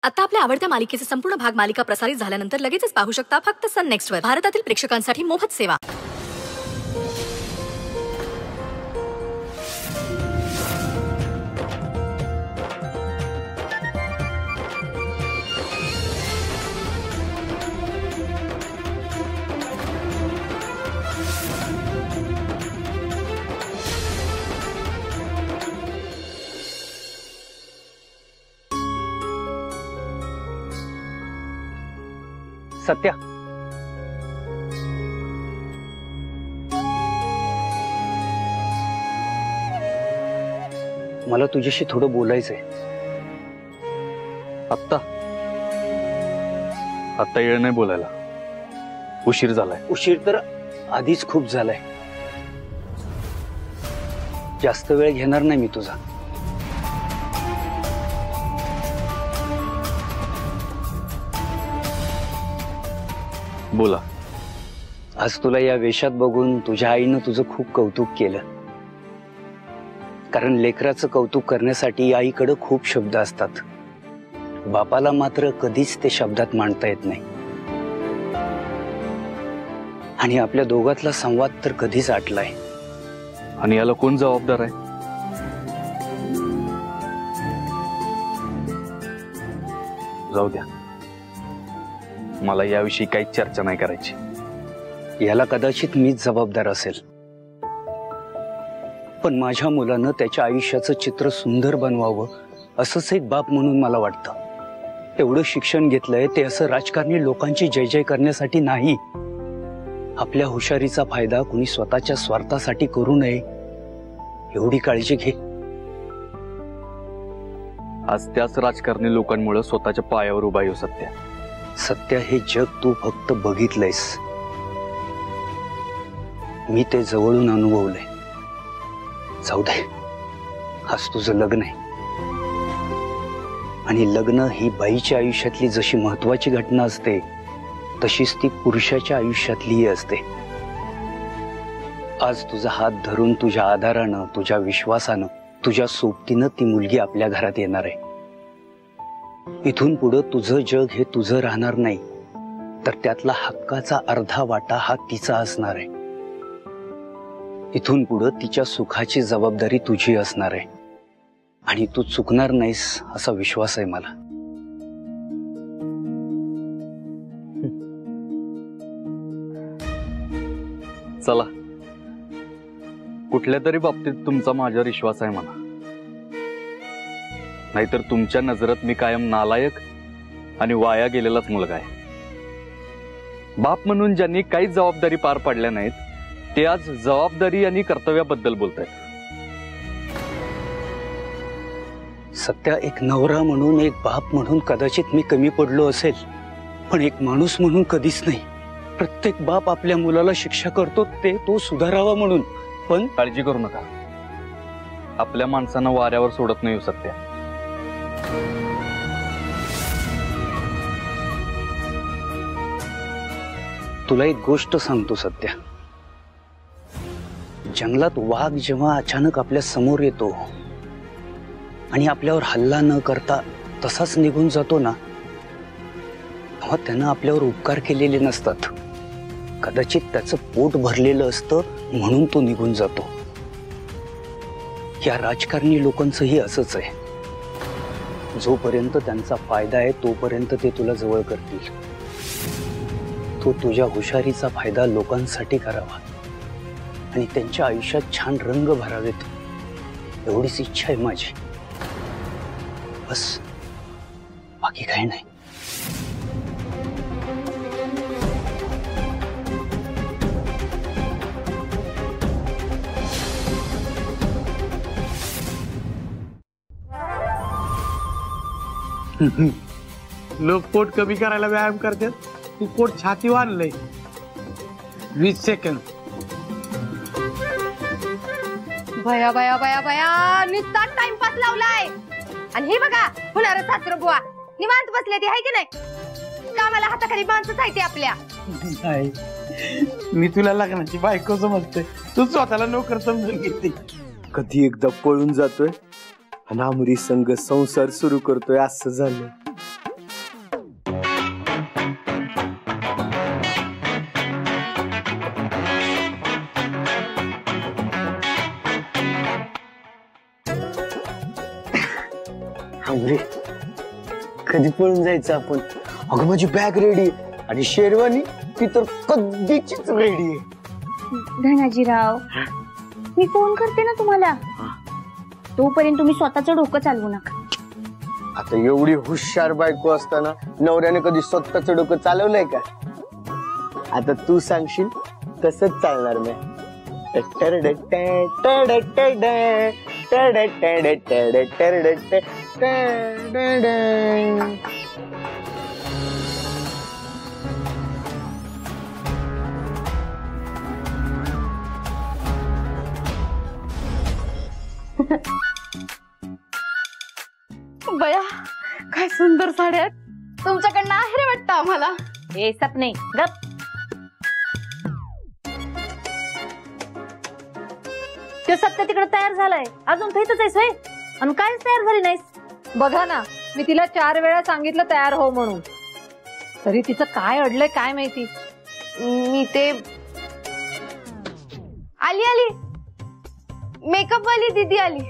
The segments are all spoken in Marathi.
आता आपल्या आवडत्या मालिकेचे संपूर्ण भाग मालिका प्रसारित झाल्यानंतर लगेचच पाहू शकता फक्त सन नेक्स्ट वर. भारतातील प्रेक्षकांसाठी मोफत सेवा. सत्या, मला तुझ्याशी थोडं बोलायचंय. आत्ता वेळ नाही बोलायला. उशीर झालाय. उशीर तर आधीच खूप झालाय. जास्त वेळ घेणार नाही मी तुझा. बोला. आज तुला या वेशात बघून तुझ्या आईनं तुझं खूप कौतुक केलं. कारण लेकराचं कौतुक करण्यासाठी आईकडे खूप शब्द असतात. बापाला मात्र कधीच ते शब्दात मांडता येत नाही. आणि आपल्या दोघातला संवाद तर कधीच आटलाय. आणि याला कोण जबाबदार आहे? जाऊ द्या, मला याविषयी काही चर्चा नाही करायची. याला कदाचित मीच जबाबदार असेल, पण माझ्या मुलानं त्याच्या आयुष्याचं चित्र सुंदर बनवावं असंच एक बाप म्हणून मला वाटतं. एवढं शिक्षण घेतलंय ते असं राजकारणी लोकांची जय जय करण्यासाठी नाही. आपल्या हुशारीचा फायदा कुणी स्वतःच्या स्वार्थासाठी करू नये एवढी काळजी घे. आज त्याच राजकारणी लोकांमुळे स्वतःच्या पायावर उभा येऊ सत्या. सत्या, हे जग तू फक्त बघितलंयस, मी ते जवळून अनुभवलंय. जाऊ दे, आज तुझं लग्न आहे. आणि लग्न ही बाईच्या आयुष्यातली जशी महत्वाची घटना असते तशीच ती पुरुषाच्या आयुष्यातलीही असते. आज तुझा हात धरून तुझ्या आधारानं, तुझ्या विश्वासानं, तुझ्या सोबतीनं ती मुलगी आपल्या घरात येणार आहे. इथून पुढे तुझं जग हे तुझं राहणार नाही, तर त्यातला हक्काचा अर्धा वाटा हा तिचा असणार आहे. इथून पुढे तिच्या सुखाची जबाबदारी तुझी असणार आहे. आणि तू चुकणार नाहीस असा विश्वास आहे मला. चला, कुठल्या तरी बाबतीत तुमचा माझ्यावर विश्वास आहे म्हणा. नाहीतर तुमच्या नजरेत मी कायम नालायक आणि वाया गेलेलाच मुलगा आहे. बाप म्हणून ज्यांनी काही जबाबदारी पार पाडल्या नाहीत ते आज जबाबदारी आणि कर्तव्याबद्दल बोलतायत. सत्या, एक नवरा म्हणून, एक बाप म्हणून कदाचित मी कमी पडलो असेल, पण एक माणूस म्हणून कधीच नाही. प्रत्येक बाप आपल्या मुलाला शिक्षा करतो ते तो सुधारावा म्हणून. पण काळजी करू नका, आपल्या माणसांना वाऱ्यावर सोडत नाही सत्या. तुला एक गोष्ट सांगतो सत्या. जंगलात वाघ जेव्हा अचानक आपल्या समोर येतो आणि आपल्यावर हल्ला न करता तसाच निघून जातो ना, तेव्हा त्यानं आपल्यावर उपकार केलेले नसतात. कदाचित त्याचं पोट भरलेलं असतं म्हणून तो निघून जातो. या राजकारणी लोकांचंही असंच आहे. जोपर्यंत त्यांचा फायदा आहे तोपर्यंत ते तुला जवळ करतील. तो तुझ्या हुशारीचा फायदा लोकांसाठी करावा आणि त्यांच्या आयुष्यात छान रंग भरावेत एवढीच इच्छा आहे माझी. बस, बाकी काही नाही. लोक पोट कमी करायला व्यायाम करतात, तू पोट छाती वाढलंय. 20 सेकंद. भया भया भया भया, नुसता टाइमपास लावलाय. आणि हे बघा, होणार सासर बुवा निवांत बसले ते, आहे की नाही? कामाला हाताखाली माणसंच आहे ते आपल्या. मी तुला लग्नाची बायको समजते, तू स्वतःला नोकर समजून घेते. कधी एकदा पळून जातोय आणि आमरी संघ संसार सुरू करतोय असं झालं. कधी पळून जायचं आपण? अगं माझी बॅग रेडी आणि शेरवानी ती तर कधीचीच रेडी आहे. धनाजीराव, मी फोन करते ना तुम्हाला, तोपर्यंत तुम्ही स्वतःचं डोकं चालवू नका. आता एवढी हुशार बायको असताना नवऱ्याने कधी स्वतःचं डोकं चालवलंय का? आता तू सांगशील तसंच चालणार मी. बया काय सुंदर साड्या आहेत. तुमच्याकडनं आहे रे वाटतं आम्हाला. हे सपने गप. तो सत्य तिकडे तयार झालाय, अजून इथंच आहेस होय? आणि काहीच तयार झाली नाहीस. बघा ना, मी तिला 4 वेळा सांगितलं तयार हो म्हणून, तरी तिचं काय अडलंय काय माहिती. मी ते आली मेकअप वाली दीदी आली.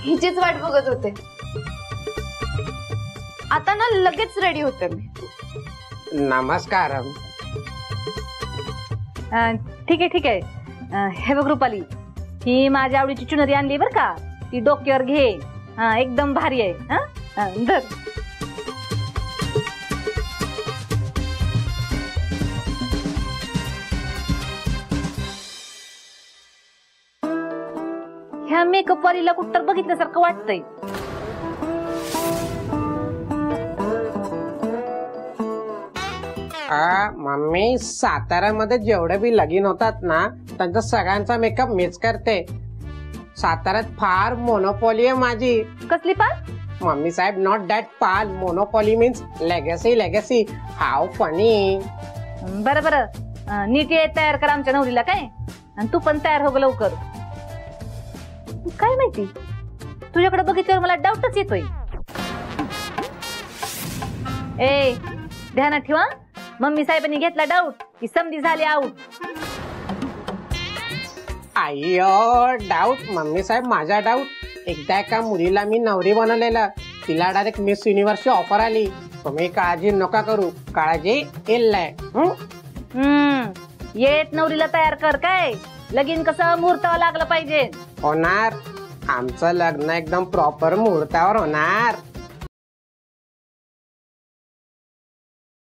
हिचीच वाट बघत होते. आता ना लगेच रेडी होते मी. नमस्कार. ठीक आहे. हे बघ रुपाली, ही माझ्या आवडीची चुनरी आणली बर का, ती डोक्यावर घे. एकदम भारी आहे. धर. ह्या मेकअप वालीला कुठं बघितल्यासारखं वाटतंय. मम्मी, साताऱ्यामध्ये जेवढे बी लगीन होतात ना, त्यांचा सगळ्यांचा मेकअप मीच करते. साताऱ्यात फार मोनोपॉली आहे माझी. कसली पाल? मम्मी साहेब, नॉट दॅट पाल. Monopoly means legacy. How funny. बरं, नीट ये, तयार कर आमच्या नवरीला काय. आणि तू पण तयार हो ग लवकर. काय माहिती, तुझ्याकडे बघितल्यावर मला डाऊटच येतोय. ए, ध्यानात ठेवा, मम्मी साहेबांनी घेतला डाऊट की समधी झाली आऊट. अय्यो, डाऊट मम्मी साहेब, माझा डाऊट. एकदा एका मुलीला मी नवरी बनवलेलं, तिला डायरेक्ट मिस युनिव्हर्सची ऑफर आली. तुम्ही काळजी नका करू, काळजी इल्लय. येत नवरीला तयार कर काय. लगीन कसं मुहूर्तावर लागलं पाहिजे. होणार. आमचं लग्न एकदम प्रॉपर मुहूर्तावर होणार.